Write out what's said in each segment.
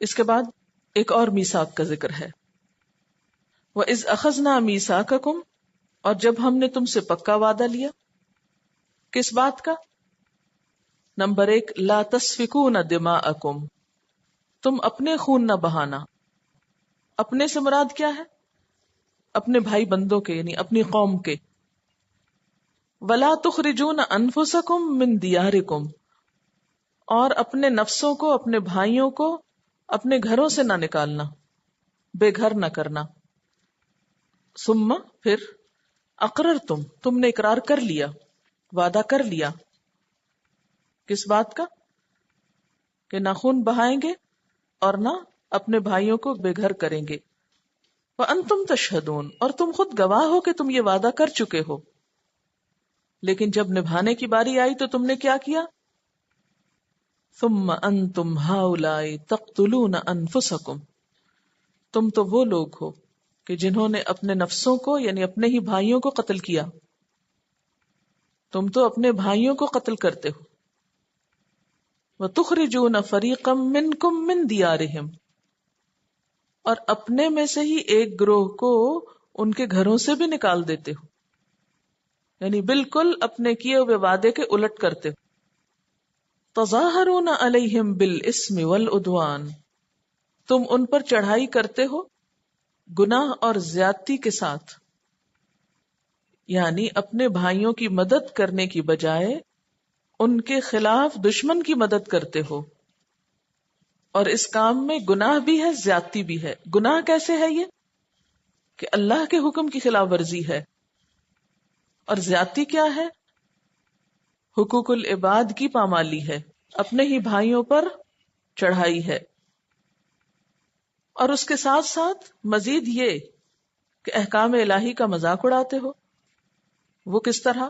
اس کے بعد ایک اور میثاق کا ذکر ہے. وَإِذْ أَخَذْنَا مِيثَاقَكُمْ، اور جب ہم نے تم سے پکا وعدہ لیا. کس بات کا؟ نمبر 1، لا تسفکون دماءکم، تم اپنے خون نہ بہانا. اپنے سے مراد کیا ہے؟ اپنے بھائی بندوں کے، یعنی اپنی قوم کے. ولا تخرجون انفسکم من دیارکم، اور اپنے نفسوں کو، اپنے بھائیوں کو اپنے گھروں سے نہ نکالنا، بے گھر نہ کرنا. ثم، پھر، اقررتم، تم نے اقرار کر لیا، وعدہ کر لیا. کس بات کا؟ کہ نہ خون بہائیں گے اور نہ اپنے بھائیوں کو بے گھر کریں گے. وانتم تشہدون، اور تم خود گواہ ہو کہ تم یہ وعدہ کر چکے ہو. لیکن جب نبھانے کی باری آئی تو تم نے کیا کیا؟ ثم انتم ہؤلاء تقتلون انفسکم، تم تو وہ لوگ ہو کہ جنہوں نے اپنے نفسوں کو، یعنی اپنے ہی بھائیوں کو قتل کیا. تم تو اپنے بھائیوں کو قتل کرتے ہو. وَتُخْرِجُونَ فَرِيقًا مِّنْكُمْ مِّن دِيَارِهِمْ، اور اپنے میں سے ہی ایک گروہ کو ان کے گھروں سے بھی نکال دیتے ہو، یعنی بالکل اپنے کیے ہوئے وعدے کے الٹ کرتے ہو. تَظَاهَرُونَ عَلَيْهِمْ بِالْإِثْمِ وَالْعُدْوَانِ، تم ان پر چڑھائی کرتے ہو گناہ اور زیادتی کے ساتھ، یعنی اپنے بھائیوں کی مدد کرنے کی بجائے ان کے خلاف دشمن کی مدد کرتے ہو. اور اس کام میں گناہ بھی ہے، زیادتی بھی ہے. گناہ کیسے ہے؟ یہ کہ اللہ کے حکم کی خلاف ورزی ہے. اور زیادتی کیا ہے؟ حقوق العباد کی پامالی ہے، اپنے ہی بھائیوں پر چڑھائی ہے. اور اس کے ساتھ ساتھ مزید یہ کہ احکام الہی کا مذاق اڑاتے ہو. وہ کس طرح؟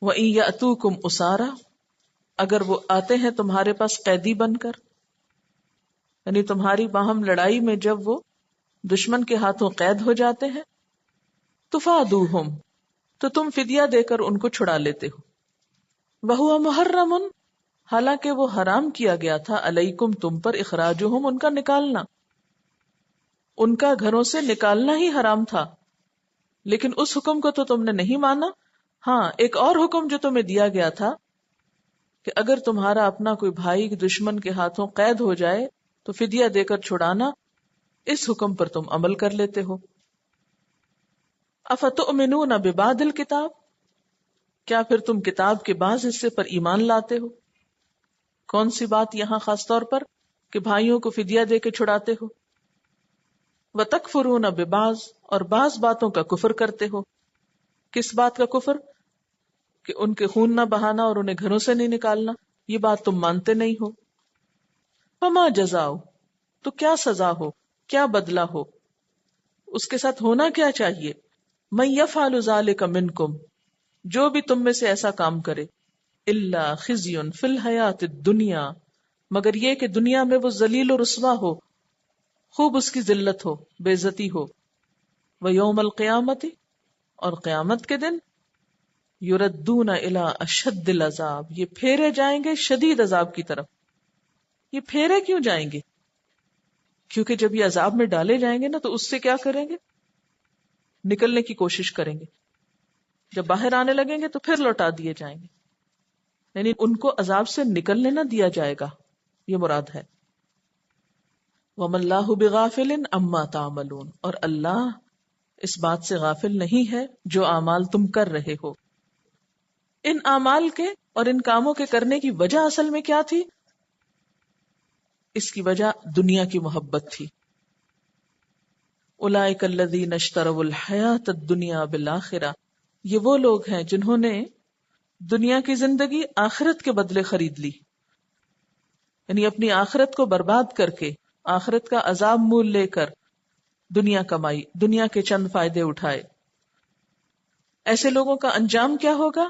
وَإِن يَأْتُوكُمْ أُسَارَىٰ، اگر وہ آتے ہیں تمہارے پاس قیدی بن کر، یعنی تمہاری باہم لڑائی میں جب وہ دشمن کے ہاتھوں قید ہو جاتے ہیں، تُفَادُوهُمْ، تو تم فدیہ دے کر ان کو چھڑا لیتے ہو. وَهُوَ مُحَرَّمٌ، حالانکہ وہ حرام کیا گیا تھا، علیکم، تم پر، اخراجہم، ان کا نکالنا. ان کا گھروں سے نکالنا ہی حرام تھا، لیکن اس حکم کو تو تم نے نہیں مانا. ہاں، ایک اور حکم جو تمہیں دیا گیا تھا کہ اگر تمہارا اپنا کوئی بھائی دشمن کے ہاتھوں قید ہو جائے تو فدیہ دے کر چھڑانا، اس حکم پر تم عمل کر لیتے ہو. افتؤمنون ببعض الکتاب، کیا پھر تم کتاب کے بعض حصے پر ایمان لاتے ہو؟ کون سی بات یہاں خاص طور پر؟ کہ بھائیوں کو فدیہ دے کے چھڑاتے ہو. وتکفرون ببعض، اور بعض باتوں کا کفر کرتے ہو. کس بات کا کفر؟ کہ ان کے خون نہ بہانا اور انہیں گھروں سے نہیں نکالنا، یہ بات تم مانتے نہیں ہو. فما جزاؤ، تو کیا سزا ہو، کیا بدلہ ہو، اس کے ساتھ ہونا کیا چاہیے؟ من یفعل ذلک منکم، جو بھی تم میں سے ایسا کام کرے، الا خزی فی الحیات الدنیا، مگر یہ کہ دنیا میں وہ ذلیل و رسوا ہو، خوب اس کی ذلت ہو، بے عزتی ہو. ویوم القیامت، اور قیامت کے دن، یردون الی اشد العذاب، یہ پھیرے جائیں گے شدید عذاب کی طرف. یہ پھیرے کیوں جائیں گے؟ کیونکہ جب یہ عذاب میں ڈالے جائیں گے نا تو اس سے کیا کریں گے؟ نکلنے کی کوشش کریں گے. جب باہر آنے لگیں گے تو پھر لوٹا دیے جائیں گے، یعنی ان کو عذاب سے نکلنے نہ دیا جائے گا، یہ مراد ہے. وَمَا اللَّهُ بِغَافِلٍ عَمَّا تَعْمَلُونَ، اور اللہ اس بات سے غافل نہیں ہے جو اعمال تم کر رہے ہو. ان اعمال کے اور ان کاموں کے کرنے کی وجہ اصل میں کیا تھی؟ اس کی وجہ دنیا کی محبت تھی. اولئک الذین اشتروا الحیاۃ الدنیا بالآخرہ، یہ وہ لوگ ہیں جنہوں نے دنیا کی زندگی آخرت کے بدلے خرید لی، یعنی اپنی آخرت کو برباد کر کے، آخرت کا عذاب مول لے کر دنیا کمائی، دنیا کے چند فائدے اٹھائے. ایسے لوگوں کا انجام کیا ہوگا؟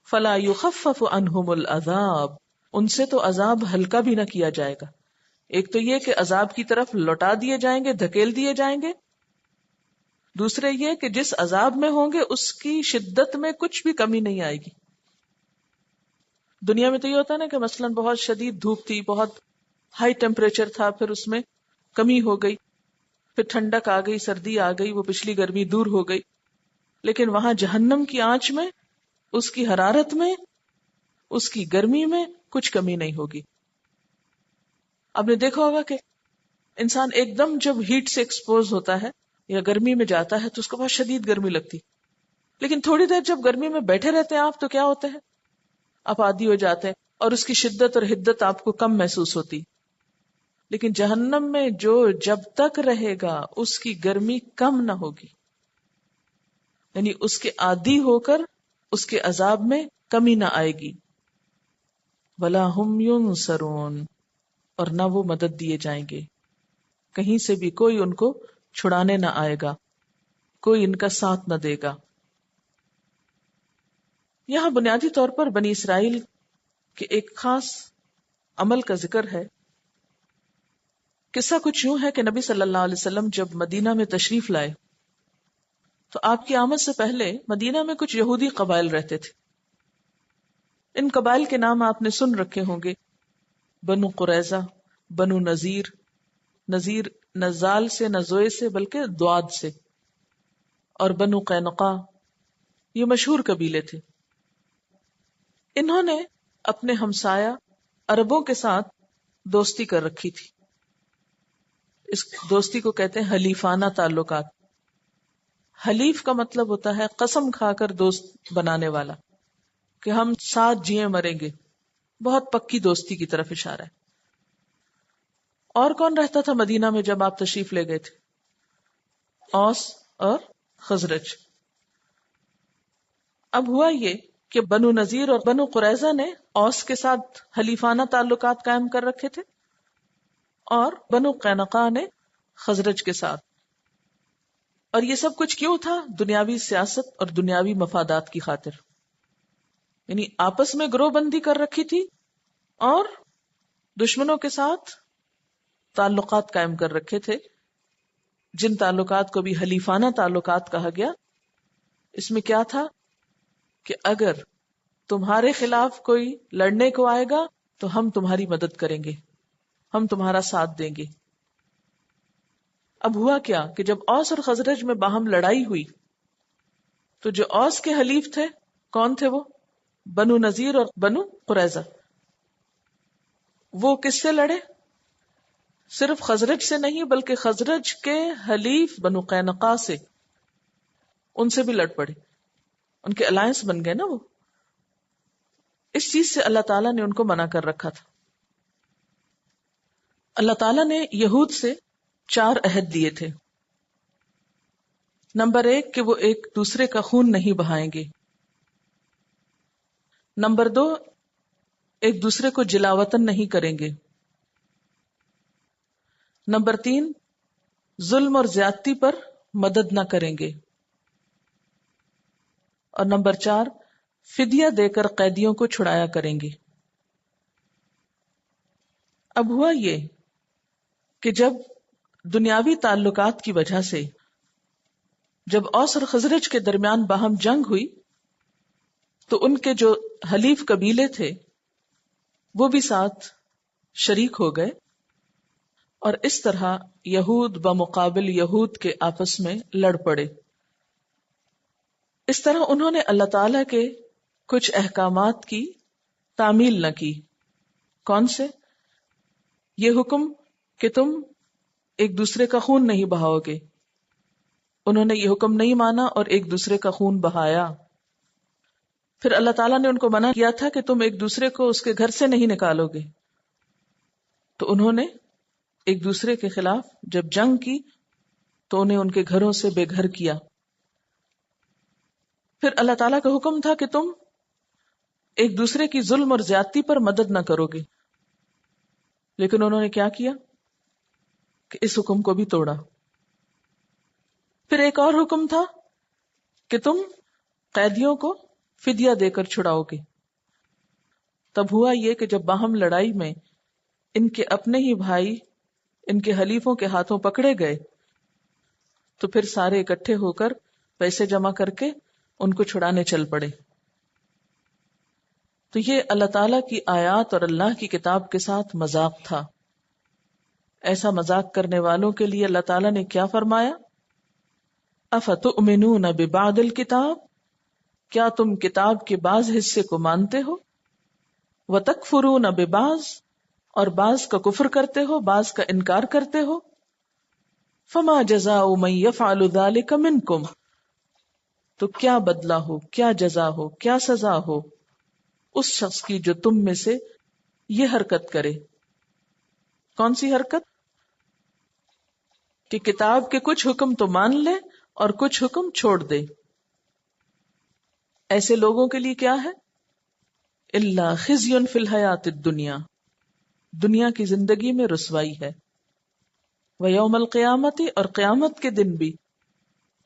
فلا یخفف عنہم العذاب، ان سے تو عذاب ہلکا بھی نہ کیا جائے گا. ایک تو یہ کہ عذاب کی طرف لوٹا دیے جائیں گے، دھکیل دیے جائیں گے. دوسرے یہ کہ جس عذاب میں ہوں گے اس کی شدت میں کچھ بھی کمی نہیں آئے گی. دنیا میں تو یہ ہوتا ہے نا کہ مثلاً بہت شدید دھوپ تھی، بہت ہائی ٹیمپریچر تھا، پھر اس میں کمی ہو گئی، پھر ٹھنڈک آ گئی، سردی آ گئی، وہ پچھلی گرمی دور ہو گئی. لیکن وہاں جہنم کی آنچ میں، اس کی حرارت میں، اس کی گرمی میں کچھ کمی نہیں ہوگی. آپ نے دیکھا ہوگا کہ انسان ایک دم جب ہیٹ سے ایکسپوز ہوتا ہے یا گرمی میں جاتا ہے تو اس کو بہت شدید گرمی لگتی، لیکن تھوڑی دیر جب گرمی میں بیٹھے رہتے ہیں آپ تو کیا ہوتے ہیں، آپ عادی ہو جاتے ہیں اور اس کی شدت اور حدت آپ کو کم محسوس ہوتی. لیکن جہنم میں جو جب تک رہے گا اس کی گرمی کم نہ ہوگی، یعنی اس کے عادی ہو کر اس کے عذاب میں کمی نہ آئے گی. وَلَا هُمْ يُنصَرُونَ، اور نہ وہ مدد دیے جائیں گے، کہیں سے بھی کوئی ان کو چھڑانے نہ آئے گا، کوئی ان کا ساتھ نہ دے گا. یہاں بنیادی طور پر بنی اسرائیل کے ایک خاص عمل کا ذکر ہے. قصہ کچھ یوں ہے کہ نبی صلی اللہ علیہ وسلم جب مدینہ میں تشریف لائے تو آپ کی آمد سے پہلے مدینہ میں کچھ یہودی قبائل رہتے تھے. ان قبائل کے نام آپ نے سن رکھے ہوں گے: بنو قریظہ، بنو نذیر، نذیر نزال سے، نزوئے سے بلکہ دواد سے، اور بنو قینقاع. یہ مشہور قبیلے تھے. انہوں نے اپنے ہمسایہ عربوں کے ساتھ دوستی کر رکھی تھی. اس دوستی کو کہتے ہیں حلیفانہ تعلقات. حلیف کا مطلب ہوتا ہے قسم کھا کر دوست بنانے والا، کہ ہم ساتھ جیے مریں گے. بہت پکی دوستی کی طرف اشارہ ہے. اور کون رہتا تھا مدینہ میں جب آپ تشریف لے گئے تھے؟ اوس اور خزرج. اب ہوا یہ کہ بنو نذیر اور بنو قریظہ نے اوس کے ساتھ حلیفانہ تعلقات قائم کر رکھے تھے، اور بنو قینقاع نے خزرج کے ساتھ. اور یہ سب کچھ کیوں تھا؟ دنیاوی سیاست اور دنیاوی مفادات کی خاطر. یعنی آپس میں گروہ بندی کر رکھی تھی اور دشمنوں کے ساتھ تعلقات قائم کر رکھے تھے، جن تعلقات کو بھی حلیفانہ تعلقات کہا گیا. اس میں کیا تھا کہ اگر تمہارے خلاف کوئی لڑنے کو آئے گا تو ہم تمہاری مدد کریں گے، ہم تمہارا ساتھ دیں گے. اب ہوا کیا کہ جب اوس اور خزرج میں باہم لڑائی ہوئی تو جو اوس کے حلیف تھے، کون تھے وہ؟ بنو نذیر اور بنو قریظہ. وہ کس سے لڑے؟ صرف خزرج سے نہیں بلکہ خزرج کے حلیف بنو قینقاع سے، ان سے بھی لڑ پڑے. ان کے الائنس بن گئے نا وہ. اس چیز سے اللہ تعالیٰ نے ان کو منع کر رکھا تھا. اللہ تعالیٰ نے یہود سے 4 عہد دیے تھے. نمبر 1 کہ وہ ایک دوسرے کا خون نہیں بہائیں گے. نمبر 2 ایک دوسرے کو جلاوطن نہیں کریں گے. نمبر 3 ظلم اور زیادتی پر مدد نہ کریں گے. اور نمبر 4 فدیہ دے کر قیدیوں کو چھڑایا کریں گے. اب ہوا یہ کہ جب دنیاوی تعلقات کی وجہ سے جب اوس اور خزرج کے درمیان باہم جنگ ہوئی تو ان کے جو حلیف قبیلے تھے وہ بھی ساتھ شریک ہو گئے، اور اس طرح یہود بمقابل یہود کے آپس میں لڑ پڑے. اس طرح انہوں نے اللہ تعالی کے کچھ احکامات کی تعمیل نہ کی. کون سے؟ یہ حکم کہ تم ایک دوسرے کا خون نہیں بہاؤ گے. انہوں نے یہ حکم نہیں مانا اور ایک دوسرے کا خون بہایا. پھر اللہ تعالیٰ نے ان کو منع کیا تھا کہ تم ایک دوسرے کو اس کے گھر سے نہیں نکالو گے. تو انہوں نے ایک دوسرے کے خلاف جب جنگ کی تو انہیں ان کے گھروں سے بے گھر کیا. پھر اللہ تعالیٰ کا حکم تھا کہ تم ایک دوسرے کی ظلم اور زیادتی پر مدد نہ کرو گے. لیکن انہوں نے کیا کیا کہ اس حکم کو بھی توڑا. پھر ایک اور حکم تھا کہ تم قیدیوں کو فدیہ دے کر چھڑاؤ گے. تب ہوا یہ کہ جب باہم لڑائی میں ان کے اپنے ہی بھائی ان کے حلیفوں کے ہاتھوں پکڑے گئے تو پھر سارے اکٹھے ہو کر پیسے جمع کر کے ان کو چھڑانے چل پڑے. تو یہ اللہ تعالیٰ کی آیات اور اللہ کی کتاب کے ساتھ مذاق تھا. ایسا مذاق کرنے والوں کے لیے اللہ تعالیٰ نے کیا فرمایا؟ افتؤمنون ببعض الکتاب، کیا تم کتاب کے بعض حصے کو مانتے ہو؟ وتکفرون ببعض، اور بعض کا کفر کرتے ہو، بعض کا انکار کرتے ہو۔ فما جزاء من یفعل ذلک منکم، تو کیا بدلہ ہو، کیا جزا ہو، کیا سزا ہو اس شخص کی جو تم میں سے یہ حرکت کرے۔ کون سی حرکت؟ کہ کتاب کے کچھ حکم تو مان لے اور کچھ حکم چھوڑ دے۔ ایسے لوگوں کے لیے کیا ہے؟ الا خزی فی الحیات الدنیا، دنیا کی زندگی میں رسوائی ہے۔ ویوم القیامت، اور قیامت کے دن بھی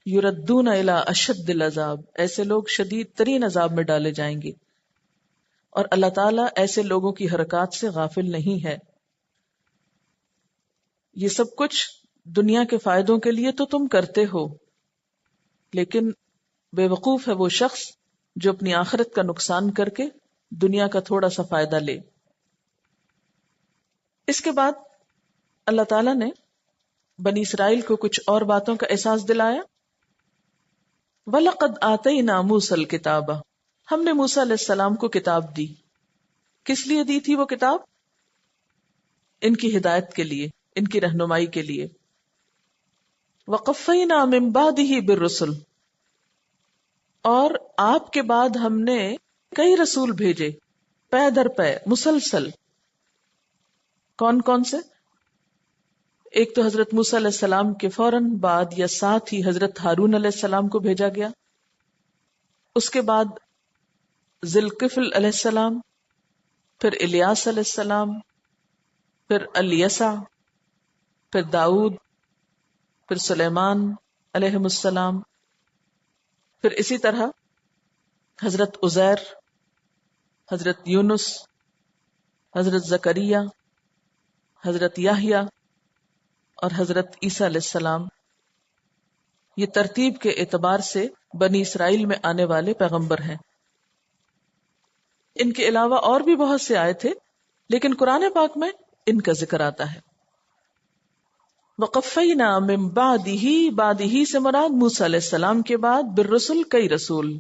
یردون الی اشد العذاب، ایسے لوگ شدید ترین عذاب میں ڈالے جائیں گے۔ اور اللہ تعالیٰ ایسے لوگوں کی حرکات سے غافل نہیں ہے۔ یہ سب کچھ دنیا کے فائدوں کے لیے تو تم کرتے ہو، لیکن بے وقوف ہے وہ شخص جو اپنی آخرت کا نقصان کر کے دنیا کا تھوڑا سا فائدہ لے۔ اس کے بعد اللہ تعالیٰ نے بنی اسرائیل کو کچھ اور باتوں کا احساس دلایا۔ وَلَقَدْ آتَيْنَا مُوسَى الْكِتَابَ، ہم نے موسیٰ علیہ السلام کو کتاب دی۔ کس لیے دی تھی وہ کتاب؟ ان کی ہدایت کے لیے، ان کی رہنمائی کے لیے۔ وَقَفَّيْنَا مِن بَعْدِهِ بِالرُّسُلِ، اور آپ کے بعد ہم نے کئی رسول بھیجے، پے در پے، مسلسل۔ کون کون سے؟ ایک تو حضرت موسیٰ علیہ السلام کے فوراً بعد یا ساتھ ہی حضرت ہارون علیہ السلام کو بھیجا گیا، اس کے بعد ذوالکفل علیہ السلام، پھر الیاس علیہ السلام، پھر الیسع، پھر داؤد، پھر سلیمان علیہ السلام، پھر اسی طرح حضرت عزیر، حضرت یونس، حضرت زکریا، حضرت یحییٰ اور حضرت عیسیٰ علیہ السلام۔ یہ ترتیب کے اعتبار سے بنی اسرائیل میں آنے والے پیغمبر ہیں۔ ان کے علاوہ اور بھی بہت سے آئے تھے، لیکن قرآن پاک میں ان کا ذکر آتا ہے۔ وَقَفَّيْنَا مِن بَعْدِهِ، بعدہ سے مراد موسیٰ علیہ السلام کے بعد، بالرسل کئی رسول۔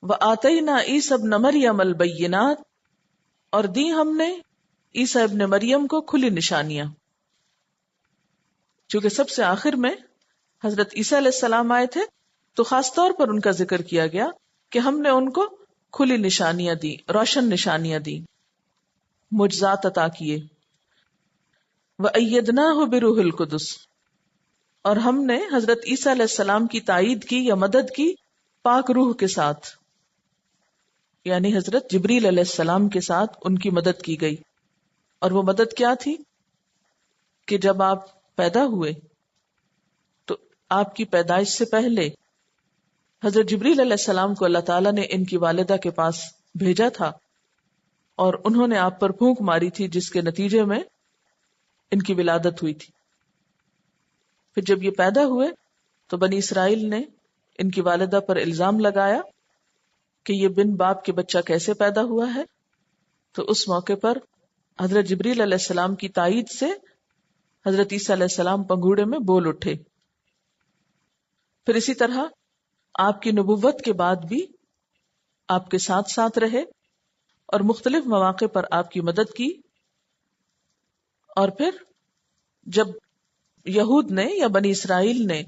وَآتَيْنَا عِیسَى ابْنَ مَرْیَمَ الْبَیِّنَاتِ، اور دی ہم نے عیسیٰ ابن مریم کو کھلی نشانیاں۔ چونکہ سب سے آخر میں حضرت عیسیٰ علیہ السلام آئے تھے تو خاص طور پر ان کا ذکر کیا گیا کہ ہم نے ان کو کھلی نشانیاں دی، روشن نشانیاں دی، معجزات عطا کیے۔ وَأَيَّدْنَاهُ بِرُوحِ الْقُدُسِ، اور ہم نے حضرت عیسیٰ علیہ السلام کی تائید کی یا مدد کی پاک روح کے ساتھ، یعنی حضرت جبریل علیہ السلام کے ساتھ ان کی مدد کی گئی۔ اور وہ مدد کیا تھی؟ کہ جب آپ پیدا ہوئے تو آپ کی پیدائش سے پہلے حضرت جبریل علیہ السلام کو اللہ تعالیٰ نے ان کی والدہ کے پاس بھیجا تھا، اور انہوں نے آپ پر پھونک ماری تھی، جس کے نتیجے میں ان کی ولادت ہوئی تھی۔ پھر جب یہ پیدا ہوئے تو بنی اسرائیل نے ان کی والدہ پر الزام لگایا کہ یہ بن باپ کے بچہ کیسے پیدا ہوا ہے، تو اس موقع پر حضرت جبریل علیہ السلام کی تائید سے حضرت عیسیٰ علیہ السلام پنگوڑے میں بول اٹھے۔ پھر اسی طرح آپ کی نبوت کے بعد بھی آپ کے ساتھ ساتھ رہے اور مختلف مواقع پر آپ کی مدد کی۔ اور پھر جب یہود نے یا بنی اسرائیل نے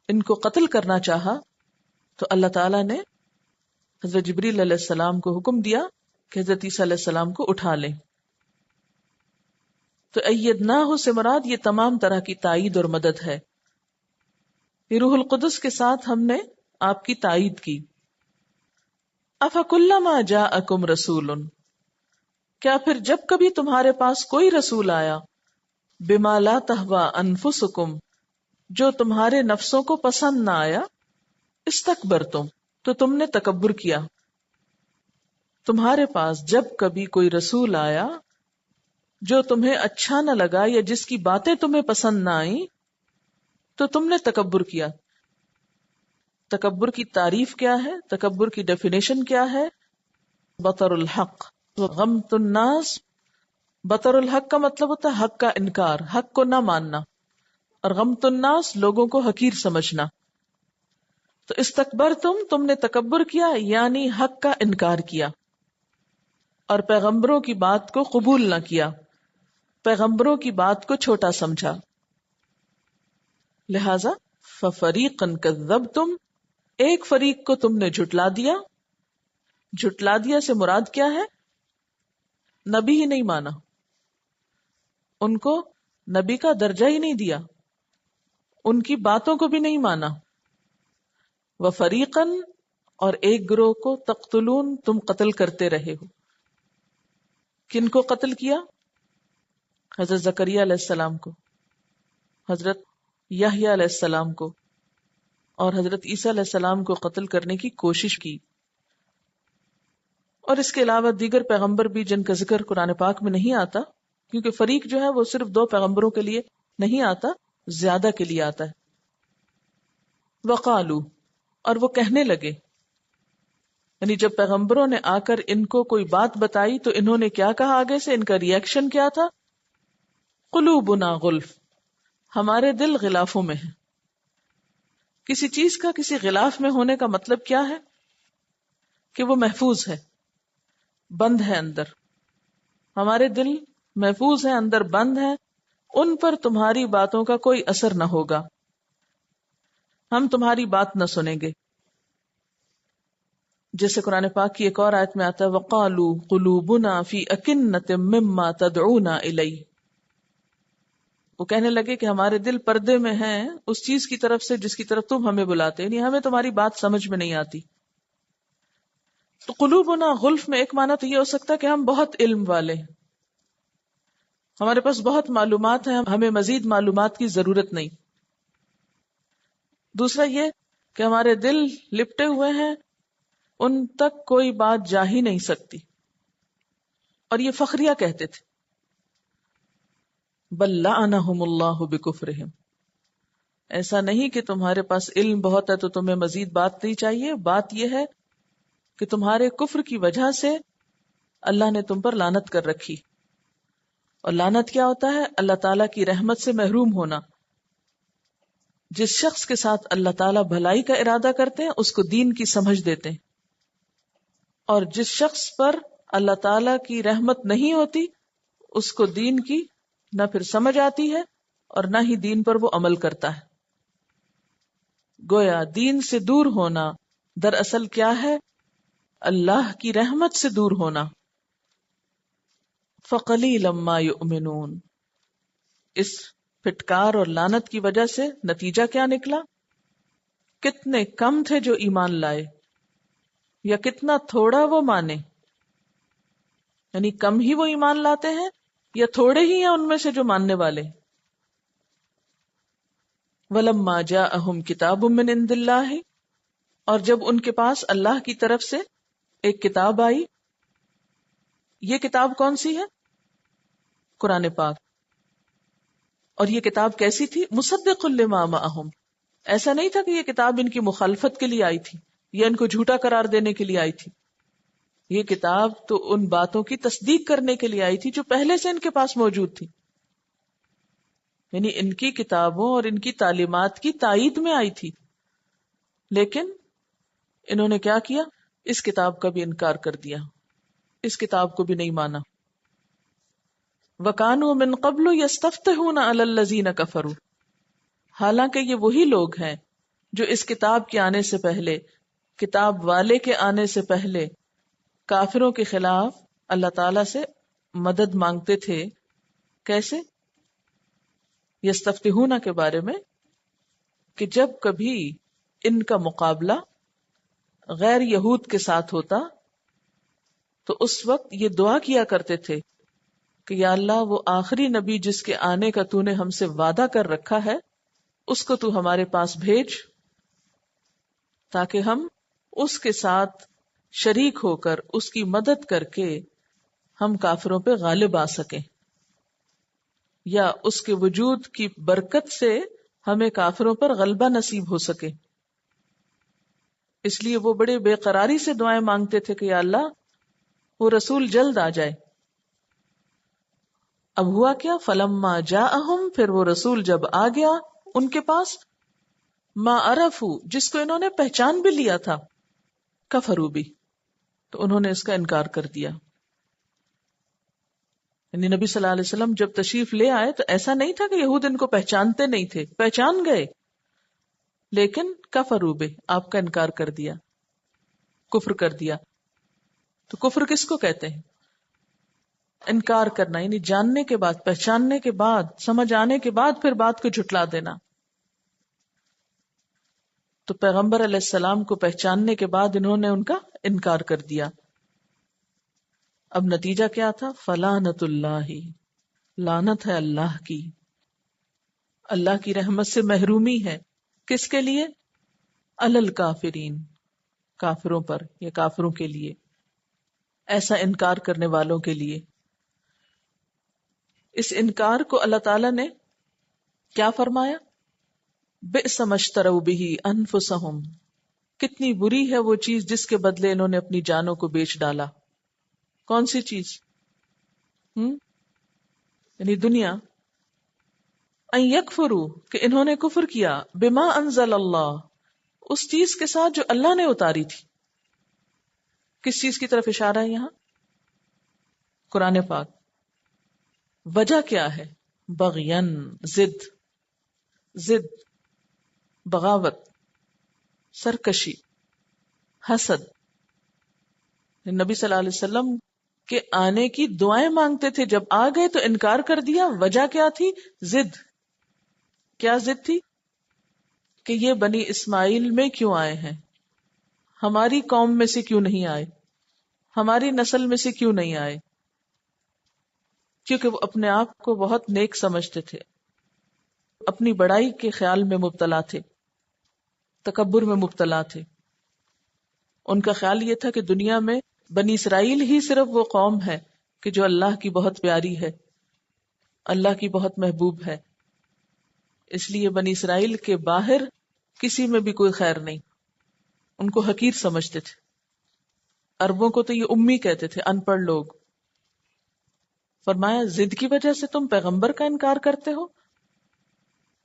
ان کو قتل کرنا چاہا تو اللہ تعالیٰ نے حضرت جبریل علیہ السلام کو حکم دیا کہ حضرت عیسیٰ علیہ السلام کو اٹھا لیں۔ تو ایدناہ سے مراد یہ تمام طرح کی تائید اور مدد ہے۔ یہ روح القدس کے ساتھ ہم نے آپ کی تائید کی۔ افکلما جاءکم رسول، کیا پھر جب کبھی تمہارے پاس کوئی رسول آیا، بما لا تہوی انفسکم، جو تمہارے نفسوں کو پسند نہ آیا، استکبرتم، تو تم نے تکبر کیا۔ تمہارے پاس جب کبھی کوئی رسول آیا جو تمہیں اچھا نہ لگا یا جس کی باتیں تمہیں پسند نہ آئیں تو تم نے تکبر کیا۔ تکبر کی تعریف کیا ہے؟ تکبر کی ڈیفینیشن کیا ہے؟ بطر الحق وغمط الناس بطر الحق کا مطلب ہوتا ہے حق کا انکار، حق کو نہ ماننا، اور غمت الناس لوگوں کو حقیر سمجھنا. تو استکبرتم نے تکبر کیا، یعنی حق کا انکار کیا اور پیغمبروں کی بات کو قبول نہ کیا، پیغمبروں کی بات کو چھوٹا سمجھا. لہذا ففریقا کذبتم، ایک فریق کو تم نے جھٹلا دیا. جھٹلا دیا سے مراد کیا ہے؟ نبی ہی نہیں مانا، ان کو نبی کا درجہ ہی نہیں دیا، ان کی باتوں کو بھی نہیں مانا. وفریقا، اور ایک گروہ کو تقتلون، تم قتل کرتے رہے ہو. کن کو قتل کیا؟ حضرت زکریا علیہ السلام کو، حضرت یحییٰ علیہ السلام کو، اور حضرت عیسیٰ علیہ السلام کو قتل کرنے کی کوشش کی. اور اس کے علاوہ دیگر پیغمبر بھی جن کا ذکر قرآن پاک میں نہیں آتا، کیونکہ فریق جو ہے وہ صرف 2 پیغمبروں کے لیے نہیں آتا، زیادہ کے لیے آتا ہے. وقالو، اور وہ کہنے لگے، یعنی جب پیغمبروں نے آ کر ان کو کوئی بات بتائی تو انہوں نے کیا کہا؟ آگے سے ان کا ریئیکشن کیا تھا؟ قلوبنا غلف، ہمارے دل غلافوں میں ہیں. کسی چیز کا کسی غلاف میں ہونے کا مطلب کیا ہے؟ کہ وہ محفوظ ہے، بند ہے اندر. ہمارے دل محفوظ ہیں، اندر بند ہیں، ان پر تمہاری باتوں کا کوئی اثر نہ ہوگا، ہم تمہاری بات نہ سنیں گے. جیسے قرآن پاک کی ایک اور آیت میں آتا ہے وَقَالُوا قُلُوبُنَا فِي أَكِنَّةٍ مِّمَّا تَدْعُونَا إِلَيْهِ، وہ کہنے لگے کہ ہمارے دل پردے میں ہیں اس چیز کی طرف سے جس کی طرف تم ہمیں بلاتے، یعنی ہمیں تمہاری بات سمجھ میں نہیں آتی. تو قلوبنا غلف میں ایک معنی تو یہ ہو سکتا ہے کہ ہم بہت علم والے ہیں، ہمارے پاس بہت معلومات ہیں، ہمیں مزید معلومات کی ضرورت نہیں. دوسرا یہ کہ ہمارے دل لپٹے ہوئے ہیں، ان تک کوئی بات جا ہی نہیں سکتی. اور یہ فخریہ کہتے تھے. بل لعنہم اللہ بکفرہم، ایسا نہیں کہ تمہارے پاس علم بہت ہے تو تمہیں مزید بات نہیں چاہیے، بات یہ ہے کہ تمہارے کفر کی وجہ سے اللہ نے تم پر لعنت کر رکھی. اور لعنت کیا ہوتا ہے؟ اللہ تعالیٰ کی رحمت سے محروم ہونا. جس شخص کے ساتھ اللہ تعالیٰ بھلائی کا ارادہ کرتے ہیں اس کو دین کی سمجھ دیتے ہیں، اور جس شخص پر اللہ تعالیٰ کی رحمت نہیں ہوتی اس کو دین کی نہ پھر سمجھ آتی ہے اور نہ ہی دین پر وہ عمل کرتا ہے. گویا دین سے دور ہونا دراصل کیا ہے؟ اللہ کی رحمت سے دور ہونا. فَقَلِيلًا مَا يُؤْمِنُونَ، اس پھٹکار اور لعنت کی وجہ سے نتیجہ کیا نکلا؟ کتنے کم تھے جو ایمان لائے، یا کتنا تھوڑا وہ مانے. یعنی کم ہی وہ ایمان لاتے ہیں یا تھوڑے ہی ہیں ان میں سے جو ماننے والے. وَلَمَّا جَاءَهُمْ كِتَابٌ مِّنْ عِندِ اللَّهِ، اور جب ان کے پاس اللہ کی طرف سے ایک کتاب آئی. یہ کتاب کون سی ہے؟ قرآن پاک. اور یہ کتاب کیسی تھی؟ مصدق لما معہم، ایسا نہیں تھا کہ یہ کتاب ان کی مخالفت کے لیے آئی تھی یا ان کو جھوٹا قرار دینے کے لیے آئی تھی. یہ کتاب تو ان باتوں کی تصدیق کرنے کے لیے آئی تھی جو پہلے سے ان کے پاس موجود تھی. یعنی ان کی کتابوں اور ان کی تعلیمات کی تائید میں آئی تھی. لیکن انہوں نے کیا کیا؟ اس کتاب کا بھی انکار کر دیا، اس کتاب کو بھی نہیں مانا. وَكَانُوا مِن قَبْلُ يَسْتَفْتِحُونَ عَلَى الَّذِينَ كَفَرُوا، حالانکہ یہ وہی لوگ ہیں جو اس کتاب کے آنے سے پہلے، کتاب والے کے آنے سے پہلے کافروں کے خلاف اللہ تعالی سے مدد مانگتے تھے. کیسے؟ یستفتحون کے بارے میں کہ جب کبھی ان کا مقابلہ غیر یہود کے ساتھ ہوتا تو اس وقت یہ دعا کیا کرتے تھے کہ یا اللہ وہ آخری نبی جس کے آنے کا تو نے ہم سے وعدہ کر رکھا ہے اس کو تو ہمارے پاس بھیج تاکہ ہم اس کے ساتھ شریک ہو کر اس کی مدد کر کے ہم کافروں پہ غالب آ سکیں، یا اس کے وجود کی برکت سے ہمیں کافروں پر غلبہ نصیب ہو سکے. اس لیے وہ بڑے بے قراری سے دعائیں مانگتے تھے کہ یا اللہ وہ رسول جلد آ جائے. اب ہوا کیا؟ فلما جاءہم، پھر وہ رسول جب آ گیا ان کے پاس، ما عرفو، جس کو انہوں نے پہچان بھی لیا تھا، کفروا بھی، تو انہوں نے اس کا انکار کر دیا. یعنی نبی صلی اللہ علیہ وسلم جب تشریف لے آئے تو ایسا نہیں تھا کہ یہود ان کو پہچانتے نہیں تھے، پہچان گئے، لیکن کفروا بھی، آپ کا انکار کر دیا، کفر کر دیا. تو کفر کس کو کہتے ہیں؟ انکار کرنا، یعنی جاننے کے بعد، پہچاننے کے بعد، سمجھ آنے کے بعد پھر بات کو جھٹلا دینا. تو پیغمبر علیہ السلام کو پہچاننے کے بعد انہوں نے ان کا انکار کر دیا. اب نتیجہ کیا تھا؟ فلعنت اللہ، لعنت ہے اللہ کی، اللہ کی رحمت سے محرومی ہے. کس کے لیے؟ علی الکافرین، کافروں پر یا کافروں کے لیے، ایسا انکار کرنے والوں کے لیے. اس انکار کو اللہ تعالی نے کیا فرمایا؟ بئس ما اشتروا بہ انفسہم، کتنی بری ہے وہ چیز جس کے بدلے انہوں نے اپنی جانوں کو بیچ ڈالا. کون سی چیز؟ یعنی دنیا. ان یکفروا، کہ انہوں نے کفر کیا، بما انزل اللہ، اس چیز کے ساتھ جو اللہ نے اتاری تھی. کس چیز کی طرف اشارہ ہے یہاں؟ قرآن پاک. وجہ کیا ہے؟ بغین، ضد، بغاوت، سرکشی، حسد. نبی صلی اللہ علیہ وسلم کے آنے کی دعائیں مانگتے تھے، جب آ گئے تو انکار کر دیا. وجہ کیا تھی؟ ضد. کیا ضد تھی؟ کہ یہ بنی اسماعیل میں کیوں آئے ہیں، ہماری قوم میں سے کیوں نہیں آئے، ہماری نسل میں سے کیوں نہیں آئے. کیونکہ وہ اپنے آپ کو بہت نیک سمجھتے تھے، اپنی بڑائی کے خیال میں مبتلا تھے، تکبر میں مبتلا تھے. ان کا خیال یہ تھا کہ دنیا میں بنی اسرائیل ہی صرف وہ قوم ہے کہ جو اللہ کی بہت پیاری ہے، اللہ کی بہت محبوب ہے. اس لیے بنی اسرائیل کے باہر کسی میں بھی کوئی خیر نہیں. ان کو حقیر سمجھتے تھے. عربوں کو تو یہ امی کہتے تھے، ان پڑھ لوگ. فرمایا ضد کی وجہ سے تم پیغمبر کا انکار کرتے ہو.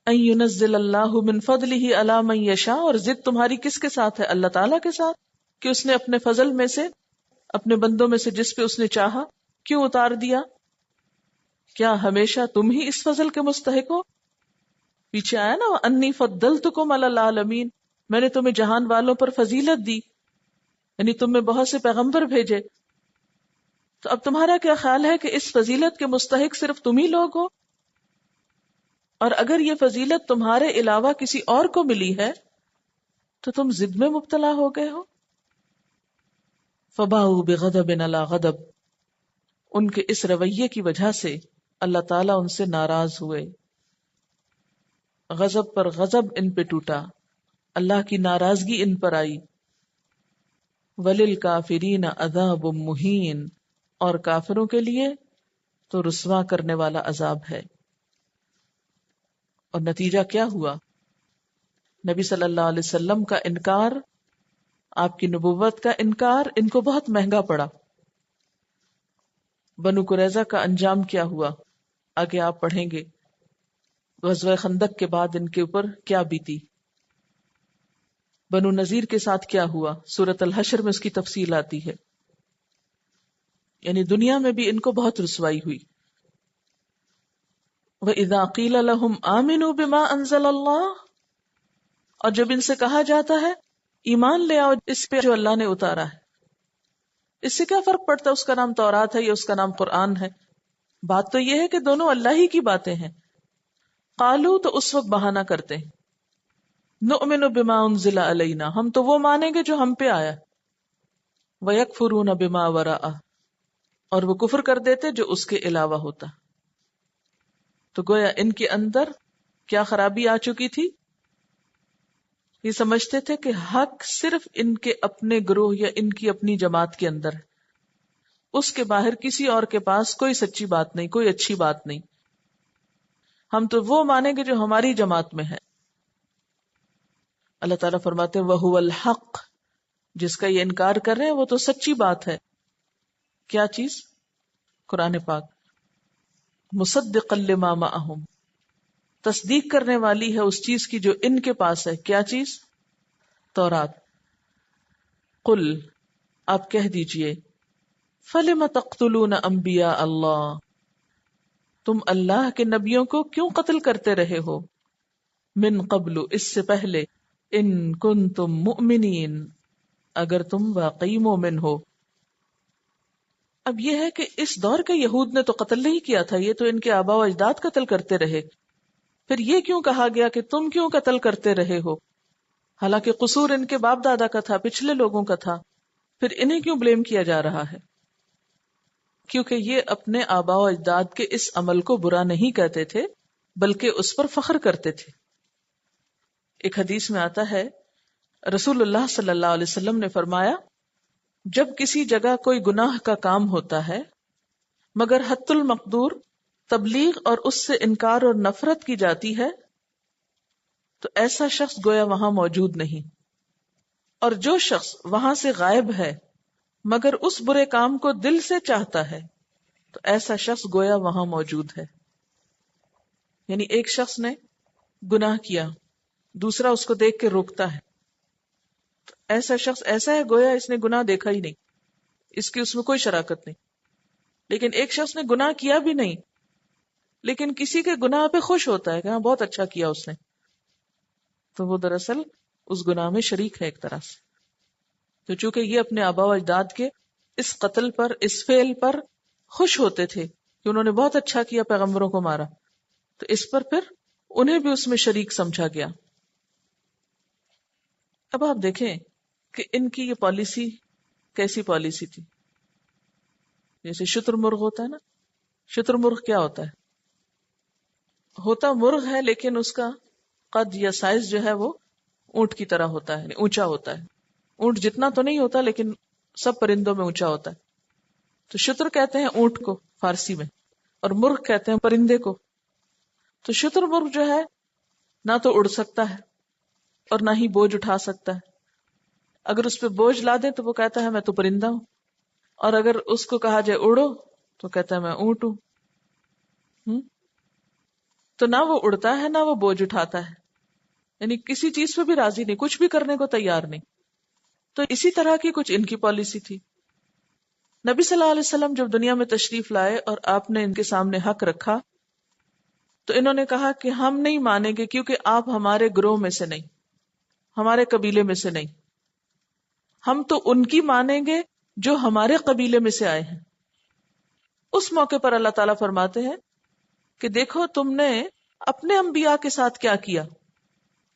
ان ينزل اللہ من فضلہ علی من یشاء، اور ضد تمہاری کس کے ساتھ ہے؟ اللہ تعالیٰ کے ساتھ، کہ اس نے اپنے فضل میں سے، اپنے بندوں میں سے جس پہ اس نے چاہا کیوں اتار دیا. کیا ہمیشہ تم ہی اس فضل کے مستحق ہو؟ پیچھے آیا نا انی فضلتکم علی العالمین، میں نے تمہیں جہان والوں پر فضیلت دی، یعنی تم میں بہت سے پیغمبر بھیجے. تو اب تمہارا کیا خیال ہے کہ اس فضیلت کے مستحق صرف تم ہی لوگ ہو؟ اور اگر یہ فضیلت تمہارے علاوہ کسی اور کو ملی ہے تو تم ضد میں مبتلا ہو گئے ہو. فباؤوا بغضب علی غضب، ان کے اس رویے کی وجہ سے اللہ تعالیٰ ان سے ناراض ہوئے. غضب پر غضب ان پہ ٹوٹا، اللہ کی ناراضگی ان پر آئی. وَلِلْكَافِرِينَ عَذَابٌ مُهِينٌ، اور کافروں کے لیے تو رسوا کرنے والا عذاب ہے. اور نتیجہ کیا ہوا؟ نبی صلی اللہ علیہ وسلم کا انکار، آپ کی نبوت کا انکار ان کو بہت مہنگا پڑا. بنو قریظہ کا انجام کیا ہوا آگے آپ پڑھیں گے. غزوہ خندق کے بعد ان کے اوپر کیا بیتی. بنو نذیر کے ساتھ کیا ہوا، سورۃ الحشر میں اس کی تفصیل آتی ہے. یعنی دنیا میں بھی ان کو بہت رسوائی ہوئی. وَإِذَا قِيلَ لَهُمْ آمِنُوا بِمَا أَنزَلَ اللَّهُ، اور جب ان سے کہا جاتا ہے ایمان لے آؤ اس پہ جو اللہ نے اتارا ہے. اس سے کیا فرق پڑتا ہے اس کا نام تورات ہے یا اس کا نام قرآن ہے؟ بات تو یہ ہے کہ دونوں اللہ ہی کی باتیں ہیں. قالو، تو اس وقت بہانہ کرتے ہیں، نؤمن بما انزل علینا، ہم تو وہ مانیں گے جو ہم پہ آیا. وَيَكْفُرُونَ بِمَا وَرَاءَهُ، اور وہ کفر کر دیتے جو اس کے علاوہ ہوتا. تو گویا ان کے اندر کیا خرابی آ چکی تھی؟ یہ سمجھتے تھے کہ حق صرف ان کے اپنے گروہ یا ان کی اپنی جماعت کے اندر ہے، اس کے باہر کسی اور کے پاس کوئی سچی بات نہیں، کوئی اچھی بات نہیں. ہم تو وہ مانیں گے جو ہماری جماعت میں ہے. اللہ تعالیٰ فرماتے ہیں وَهُوَ الْحَقُّ، جس کا یہ انکار کر رہے ہیں وہ تو سچی بات ہے. کیا چیز؟ قرآن پاک. مصدقا لما معہم، تصدیق کرنے والی ہے اس چیز کی جو ان کے پاس ہے. کیا چیز؟ تورات. قل، آپ کہہ دیجئے، فلم تقتلون انبیاء اللہ، تم اللہ کے نبیوں کو کیوں قتل کرتے رہے ہو، من قبل، اس سے پہلے، ان کنتم مؤمنین، اگر تم واقعی مومن ہو. اب یہ ہے کہ اس دور کے یہود نے تو قتل نہیں کیا تھا، یہ تو ان کے آبا و اجداد قتل کرتے رہے. پھر یہ کیوں کہا گیا کہ تم کیوں قتل کرتے رہے ہو، حالانکہ قصور ان کے باپ دادا کا تھا، پچھلے لوگوں کا تھا. پھر انہیں کیوں بلیم کیا جا رہا ہے؟ کیونکہ یہ اپنے آبا و اجداد کے اس عمل کو برا نہیں کہتے تھے، بلکہ اس پر فخر کرتے تھے. ایک حدیث میں آتا ہے، رسول اللہ صلی اللہ علیہ وسلم نے فرمایا، جب کسی جگہ کوئی گناہ کا کام ہوتا ہے مگر حت المقدور تبلیغ اور اس سے انکار اور نفرت کی جاتی ہے، تو ایسا شخص گویا وہاں موجود نہیں، اور جو شخص وہاں سے غائب ہے مگر اس برے کام کو دل سے چاہتا ہے، تو ایسا شخص گویا وہاں موجود ہے. یعنی ایک شخص نے گناہ کیا، دوسرا اس کو دیکھ کے روکتا ہے، تو ایسا شخص ایسا ہے گویا اس نے گناہ دیکھا ہی نہیں، اس کی اس میں کوئی شراکت نہیں. لیکن ایک شخص نے گناہ کیا بھی نہیں لیکن کسی کے گناہ پہ خوش ہوتا ہے کہ ہاں بہت اچھا کیا اس نے، تو وہ دراصل اس گناہ میں شریک ہے ایک طرح سے. تو چونکہ یہ اپنے آبا و اجداد کے اس قتل پر، اس فعل پر خوش ہوتے تھے کہ انہوں نے بہت اچھا کیا، پیغمبروں کو مارا، تو اس پر پھر انہیں بھی اس میں شریک سمجھا گیا. اب آپ دیکھیں کہ ان کی یہ پالیسی کیسی پالیسی تھی. جیسے شتر مرغ ہوتا ہے نا، شتر مرغ کیا ہوتا مرغ ہے لیکن اس کا قد یا سائز جو ہے وہ اونٹ کی طرح ہوتا ہے، اونچا ہوتا ہے. اونٹ جتنا تو نہیں ہوتا لیکن سب پرندوں میں اونچا ہوتا ہے. تو شتر کہتے ہیں اونٹ کو فارسی میں، اور مرغ کہتے ہیں پرندے کو. تو شتر مرغ جو ہے نہ تو اڑ سکتا ہے اور نہ ہی بوجھ اٹھا سکتا ہے. اگر اس پہ بوجھ لا دیں تو وہ کہتا ہے میں تو پرندہ ہوں، اور اگر اس کو کہا جائے اڑو تو کہتا ہے میں اونٹ ہوں. تو نہ وہ اڑتا ہے نہ وہ بوجھ اٹھاتا ہے، یعنی کسی چیز پہ بھی راضی نہیں، کچھ بھی کرنے کو تیار نہیں. تو اسی طرح کی کچھ ان کی پالیسی تھی. نبی صلی اللہ علیہ وسلم جب دنیا میں تشریف لائے اور آپ نے ان کے سامنے حق رکھا تو انہوں نے کہا کہ ہم نہیں مانیں گے کیونکہ آپ ہمارے گروہ میں سے نہیں، ہمارے قبیلے میں سے نہیں، ہم تو ان کی مانیں گے جو ہمارے قبیلے میں سے آئے ہیں. اس موقع پر اللہ تعالیٰ فرماتے ہیں کہ دیکھو تم نے اپنے انبیاء کے ساتھ کیا کیا،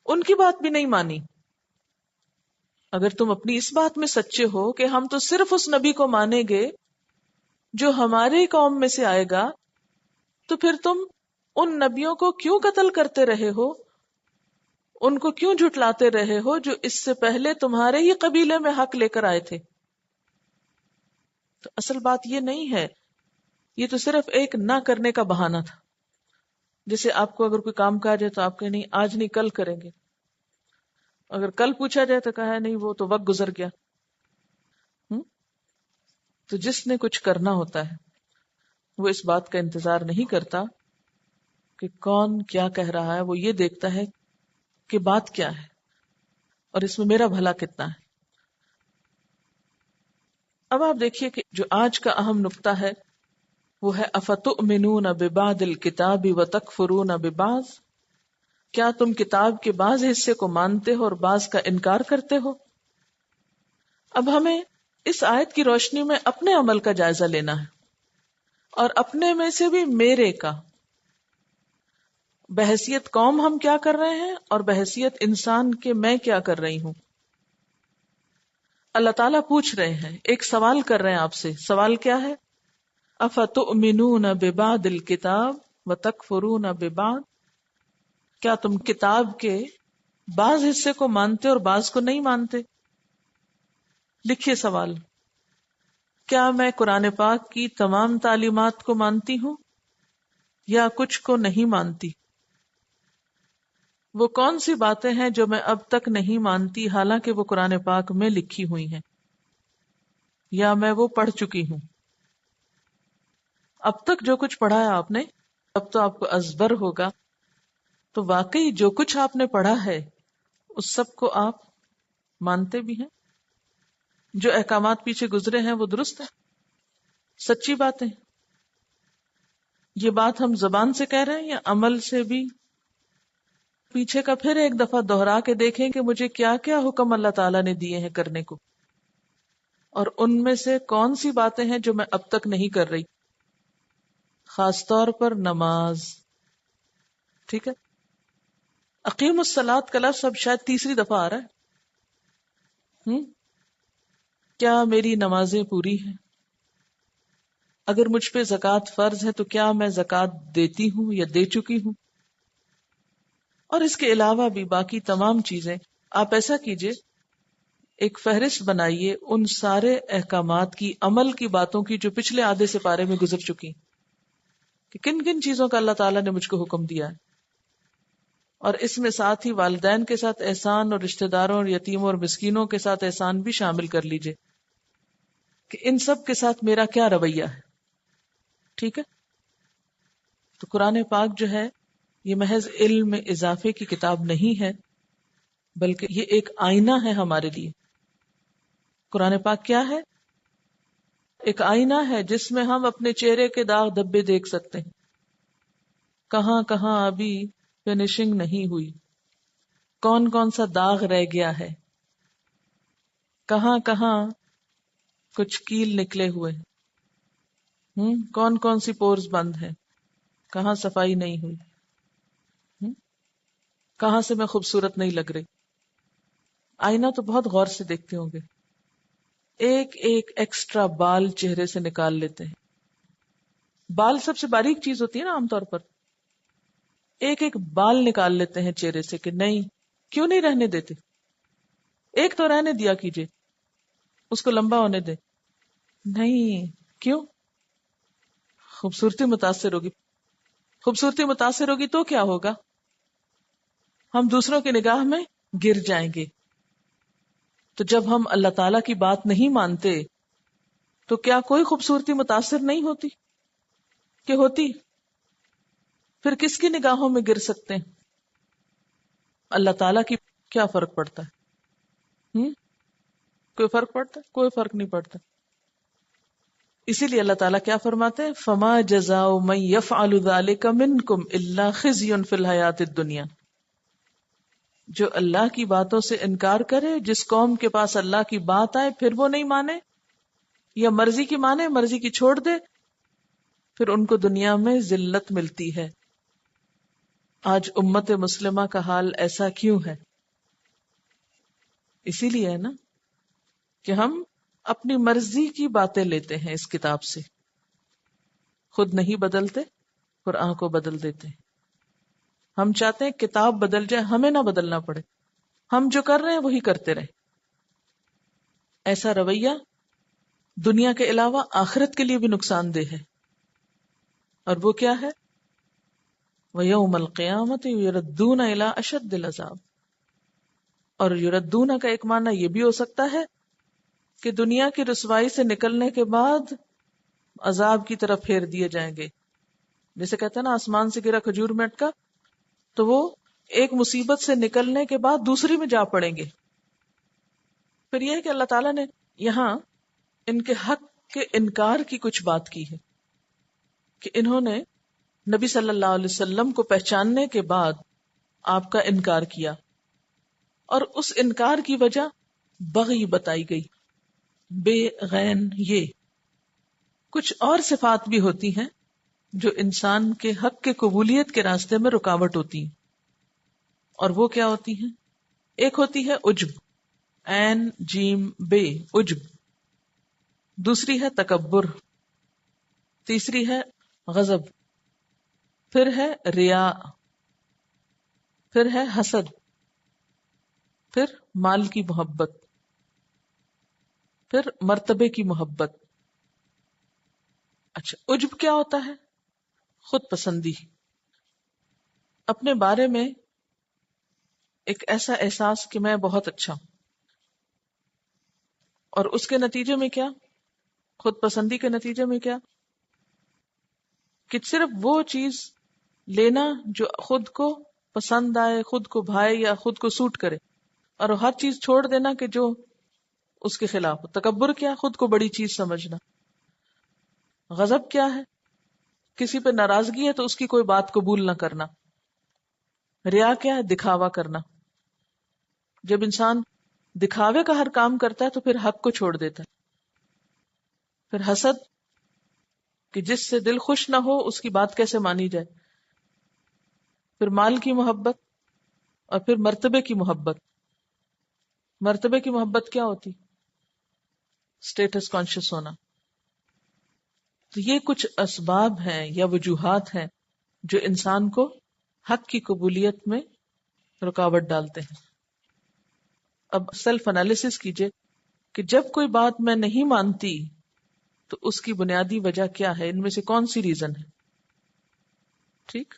ان کی بات بھی نہیں مانی. اگر تم اپنی اس بات میں سچے ہو کہ ہم تو صرف اس نبی کو مانیں گے جو ہماری قوم میں سے آئے گا، تو پھر تم ان نبیوں کو کیوں قتل کرتے رہے ہو، ان کو کیوں جھٹلاتے رہے ہو جو اس سے پہلے تمہارے ہی قبیلے میں حق لے کر آئے تھے. تو اصل بات یہ نہیں ہے، یہ تو صرف ایک نہ کرنے کا بہانہ تھا. جیسے آپ کو اگر کوئی کام کہا جائے تو آپ کہیں نہیں آج نہیں کل کریں گے، اگر کل پوچھا جائے تو کہا ہے نہیں وہ تو وقت گزر گیا. تو جس نے کچھ کرنا ہوتا ہے وہ اس بات کا انتظار نہیں کرتا کہ کون کیا کہہ رہا ہے، وہ یہ دیکھتا ہے کہ بات کیا ہے اور اس میں میرا بھلا کتنا ہے. اب آپ دیکھیے کہ جو آج کا اہم نقطہ ہے وہ ہے افتؤمنون ببعض الکتاب وتکفرون ببعض، کیا تم کتاب کے بعض حصے کو مانتے ہو اور بعض کا انکار کرتے ہو. اب ہمیں اس آیت کی روشنی میں اپنے عمل کا جائزہ لینا ہے، اور اپنے میں سے بھی میرے کا، بحیثیت قوم ہم کیا کر رہے ہیں اور بحیثیت انسان کے میں کیا کر رہی ہوں. اللہ تعالیٰ پوچھ رہے ہیں، ایک سوال کر رہے ہیں آپ سے. سوال کیا ہے؟ افتؤمنون ببعض الکتاب وتکفرون ببعض، کیا تم کتاب کے بعض حصے کو مانتے اور بعض کو نہیں مانتے. لکھیے سوال، کیا میں قرآن پاک کی تمام تعلیمات کو مانتی ہوں یا کچھ کو نہیں مانتی؟ وہ کون سی باتیں ہیں جو میں اب تک نہیں مانتی حالانکہ وہ قرآن پاک میں لکھی ہوئی ہیں یا میں وہ پڑھ چکی ہوں. اب تک جو کچھ پڑھا ہے آپ نے اب تو آپ کو ازبر ہوگا، تو واقعی جو کچھ آپ نے پڑھا ہے اس سب کو آپ مانتے بھی ہیں، جو احکامات پیچھے گزرے ہیں وہ درست ہے، سچی باتیں. یہ بات ہم زبان سے کہہ رہے ہیں یا عمل سے بھی؟ پیچھے کا پھر ایک دفعہ دوہرا کے دیکھیں کہ مجھے کیا کیا حکم اللہ تعالیٰ نے دیے ہیں کرنے کو، اور ان میں سے کون سی باتیں ہیں جو میں اب تک نہیں کر رہی. خاص طور پر نماز. ٹھیک ہے، اقیم الصلاۃ کا لفظ اب شاید تیسری دفعہ آ رہا ہے. کیا میری نمازیں پوری ہیں؟ اگر مجھ پہ زکوٰۃ فرض ہے تو کیا میں زکوٰۃ دیتی ہوں یا دے چکی ہوں؟ اور اس کے علاوہ بھی باقی تمام چیزیں. آپ ایسا کیجئے، ایک فہرست بنائیے ان سارے احکامات کی، عمل کی باتوں کی جو پچھلے آدھے سے پارے میں گزر چکی، کہ کن کن چیزوں کا اللہ تعالیٰ نے مجھ کو حکم دیا ہے. اور اس میں ساتھ ہی والدین کے ساتھ احسان اور رشتہ داروں اور یتیموں اور مسکینوں کے ساتھ احسان بھی شامل کر لیجئے کہ ان سب کے ساتھ میرا کیا رویہ ہے. ٹھیک ہے، تو قرآن پاک جو ہے یہ محض علم میں اضافے کی کتاب نہیں ہے، بلکہ یہ ایک آئینہ ہے ہمارے لیے. قرآن پاک کیا ہے؟ ایک آئینہ ہے جس میں ہم اپنے چہرے کے داغ دھبے دیکھ سکتے ہیں. کہاں کہاں ابھی فنیشنگ نہیں ہوئی، کون کون سا داغ رہ گیا ہے، کہاں کہاں کچھ کیل نکلے ہوئے ہیں، کون کون سی پورز بند ہیں، کہاں صفائی نہیں ہوئی، کہاں سے میں خوبصورت نہیں لگ رہی. آئینہ تو بہت غور سے دیکھتے ہوں گے. ایک ایک ایکسٹرا بال چہرے سے نکال لیتے ہیں. بال سب سے باریک چیز ہوتی ہے نا عام طور پر. ایک ایک بال نکال لیتے ہیں چہرے سے کہ نہیں، کیوں نہیں رہنے دیتے؟ ایک تو رہنے دیا کیجئے، اس کو لمبا ہونے دے. نہیں، کیوں؟ خوبصورتی متاثر ہوگی. خوبصورتی متاثر ہوگی تو کیا ہوگا؟ ہم دوسروں کی نگاہ میں گر جائیں گے. تو جب ہم اللہ تعالی کی بات نہیں مانتے تو کیا کوئی خوبصورتی متاثر نہیں ہوتی؟ کہ ہوتی؟ پھر کس کی نگاہوں میں گر سکتے ہیں؟ اللہ تعالیٰ کی. کیا فرق پڑتا ہے؟ کوئی فرق پڑتا ہے؟ کوئی فرق نہیں پڑتا. اسی لیے اللہ تعالیٰ کیا فرماتے ہیں؟ فما جزاء من يفعل ذلك منكم الا خزي في الحیات الدنیا. جو اللہ کی باتوں سے انکار کرے، جس قوم کے پاس اللہ کی بات آئے پھر وہ نہیں مانے، یا مرضی کی مانے مرضی کی چھوڑ دے، پھر ان کو دنیا میں ذلت ملتی ہے. آج امت مسلمہ کا حال ایسا کیوں ہے؟ اسی لیے ہے نا کہ ہم اپنی مرضی کی باتیں لیتے ہیں اس کتاب سے، خود نہیں بدلتے، قرآن کو بدل دیتے ہیں. ہم چاہتے ہیں کتاب بدل جائے، ہمیں نہ بدلنا پڑے، ہم جو کر رہے ہیں وہی کرتے رہیں. ایسا رویہ دنیا کے علاوہ آخرت کے لیے بھی نقصان دہ ہے. اور وہ کیا ہے؟ وَيَوْمَ الْقِيَامَةِ يُرَدُّونَ إِلَىٰ أَشَدِّ الْعَذَابِ. اور یردون کا ایک معنی یہ بھی ہو سکتا ہے کہ دنیا کی رسوائی سے نکلنے کے بعد عذاب کی طرف پھیر دیے جائیں گے. جیسے کہتے ہیں نا آسمان سے گرا کھجور میں اٹکا، تو وہ ایک مصیبت سے نکلنے کے بعد دوسری میں جا پڑیں گے. پھر یہ ہے کہ اللہ تعالیٰ نے یہاں ان کے حق کے انکار کی کچھ بات کی ہے کہ انہوں نے نبی صلی اللہ علیہ وسلم کو پہچاننے کے بعد آپ کا انکار کیا، اور اس انکار کی وجہ بغی بتائی گئی، بے غین. یہ کچھ اور صفات بھی ہوتی ہیں جو انسان کے حق کے قبولیت کے راستے میں رکاوٹ ہوتی ہیں. اور وہ کیا ہوتی ہیں؟ ایک ہوتی ہے عجب، عین جیم بے، عجب. دوسری ہے تکبر. تیسری ہے غضب. پھر ہے ریا. پھر ہے حسد. پھر مال کی محبت. پھر مرتبے کی محبت. اچھا، عجب کیا ہوتا ہے؟ خود پسندی، اپنے بارے میں ایک ایسا احساس کہ میں بہت اچھا ہوں. اور اس کے نتیجے میں کیا؟ خود پسندی کے نتیجے میں کیا؟ کہ صرف وہ چیز لینا جو خود کو پسند آئے، خود کو بھائے یا خود کو سوٹ کرے، اور ہر چیز چھوڑ دینا کہ جو اس کے خلاف ہو۔ تکبر کیا؟ خود کو بڑی چیز سمجھنا۔ غضب کیا ہے؟ کسی پہ ناراضگی ہے تو اس کی کوئی بات قبول نہ کرنا۔ ریا کیا ہے؟ دکھاوا کرنا۔ جب انسان دکھاوے کا ہر کام کرتا ہے تو پھر حق کو چھوڑ دیتا ہے۔ پھر حسد، کہ جس سے دل خوش نہ ہو اس کی بات کیسے مانی جائے۔ پھر مال کی محبت، اور پھر مرتبے کی محبت۔ مرتبے کی محبت کیا ہوتی؟ اسٹیٹس کانشیس ہونا۔ تو یہ کچھ اسباب ہیں یا وجوہات ہیں جو انسان کو حق کی قبولیت میں رکاوٹ ڈالتے ہیں۔ اب سیلف انالیسس کیجئے کہ جب کوئی بات میں نہیں مانتی تو اس کی بنیادی وجہ کیا ہے، ان میں سے کون سی ریزن ہے؟ ٹھیک۔